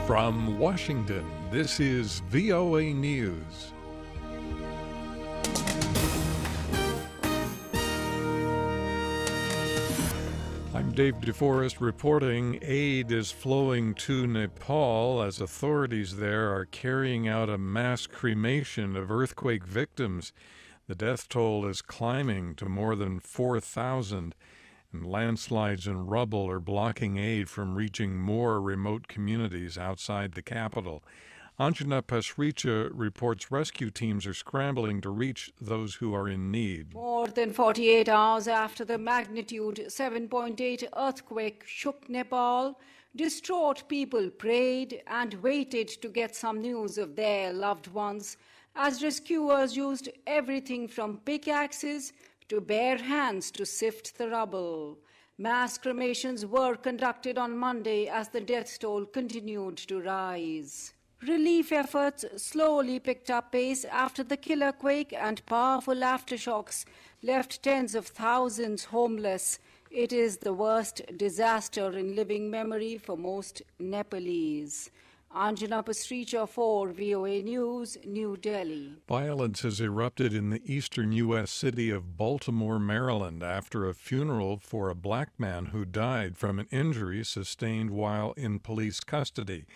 From Washington, this is VOA News. I'm David Forrest reporting aid is flowing to Nepal as authorities there are carrying out a mass cremation of earthquake victims. The death toll is climbing to more than 4,000, and landslides and rubble are blocking aid from reaching more remote communities outside the capital. Anjana Pasricha reports rescue teams are scrambling to reach those who are in need. More than 48 hours after the magnitude 7.8 earthquake shook Nepal, distraught people prayed and waited to get some news of their loved ones as rescuers used everything from pickaxes to bare hands to sift the rubble. Mass cremations were conducted on Monday as the death toll continued to rise. Relief efforts slowly picked up pace after the killer quake and powerful aftershocks left tens of thousands homeless. It is the worst disaster in living memory for most Nepalese. Anjana Pasricha for VOA News, New Delhi. Violence has erupted in the eastern U.S. city of Baltimore, Maryland, after a funeral for a black man who died from an injury sustained while in police custody.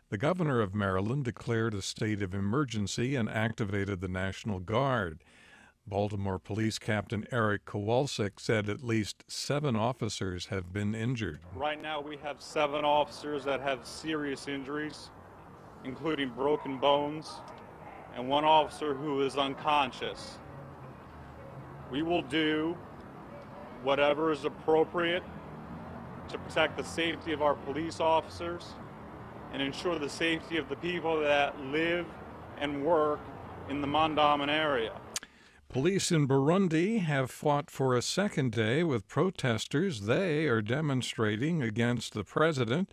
The governor of Maryland declared a state of emergency and activated the National Guard. Baltimore Police Captain Eric Kowalczyk said at least 7 officers have been injured. Right now we have 7 officers that have serious injuries, including broken bones, and 1 officer who is unconscious. We will do whatever is appropriate to protect the safety of our police officers and ensure the safety of the people that live and work in the Mandaman area. Police in Burundi have fought for a second day with protesters. They are demonstrating against the president,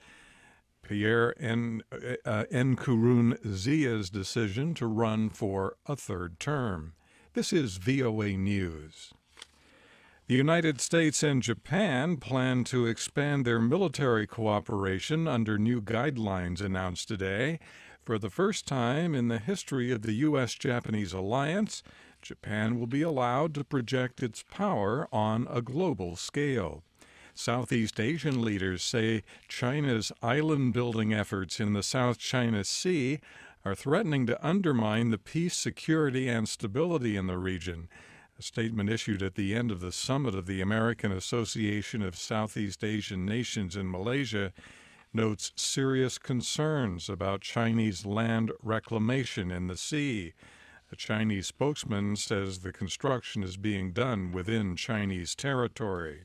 Pierre Nkurunziza's decision to run for a third term. This is VOA News. The United States and Japan plan to expand their military cooperation under new guidelines announced today. For the first time in the history of the U.S.-Japanese alliance, Japan will be allowed to project its power on a global scale. Southeast Asian leaders say China's island-building efforts in the South China Sea are threatening to undermine the peace, security, and stability in the region. A statement issued at the end of the summit of the American Association of Southeast Asian Nations in Malaysia notes serious concerns about Chinese land reclamation in the sea. A Chinese spokesman says the construction is being done within Chinese territory.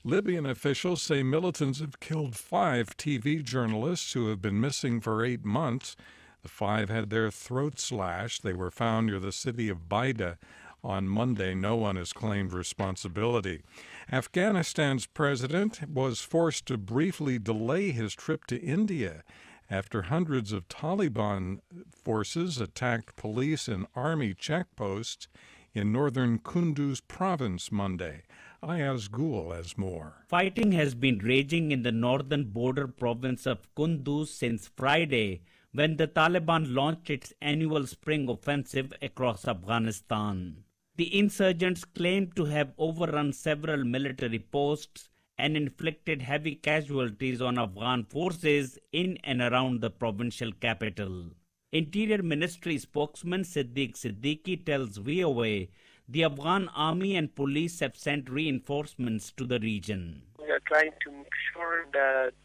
Libyan officials say militants have killed 5 TV journalists who have been missing for 8 months. The 5 had their throats slashed. They were found near the city of Baida on Monday. No one has claimed responsibility. Afghanistan's president was forced to briefly delay his trip to India after hundreds of Taliban forces attacked police and army checkposts in northern Kunduz province Monday. Ayaz Gul has more. Fighting has been raging in the northern border province of Kunduz since Friday, when the Taliban launched its annual spring offensive across Afghanistan. The insurgents claimed to have overrun several military posts and inflicted heavy casualties on Afghan forces in and around the provincial capital. Interior Ministry spokesman Siddiq Siddiqui tells VOA the Afghan army and police have sent reinforcements to the region. We are trying to make sure that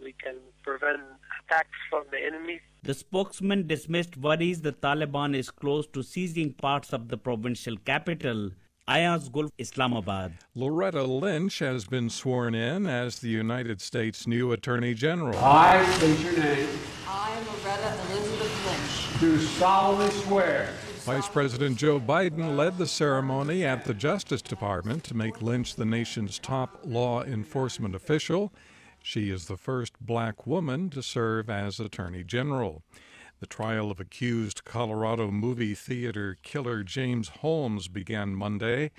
we can prevent attacks from the enemy. The spokesman dismissed worries the Taliban is close to seizing parts of the provincial capital, Ayaz Gul, Islamabad. Loretta Lynch has been sworn in as the United States' new Attorney General. I state your name. I, Loretta Elizabeth Lynch, Do solemnly swear. Vice President Joe Biden led the ceremony at the Justice Department to make Lynch the nation's top law enforcement official. She is the first black woman to serve as Attorney General. The trial of accused Colorado movie theater killer James Holmes began Monday.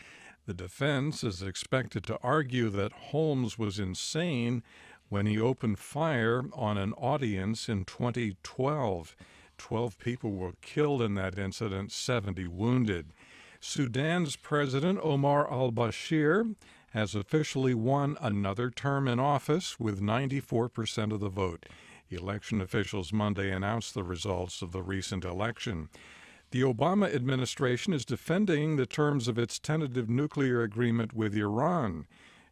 The defense is expected to argue that Holmes was insane when he opened fire on an audience in 2012. 12 people were killed in that incident, 70 wounded. Sudan's President Omar al-Bashir has officially won another term in office with 94% of the vote. Election officials Monday announced the results of the recent election. The Obama administration is defending the terms of its tentative nuclear agreement with Iran.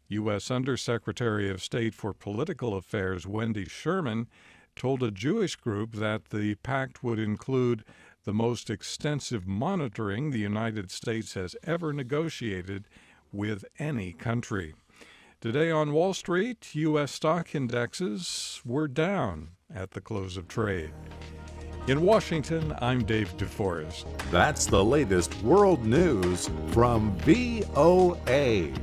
U.S. Undersecretary of State for Political Affairs Wendy Sherman told a Jewish group that the pact would include the most extensive monitoring the United States has ever negotiated with any country. Today on Wall Street, U.S. stock indexes were down at the close of trade. In Washington, I'm David Forrest. That's the latest world news from VOA.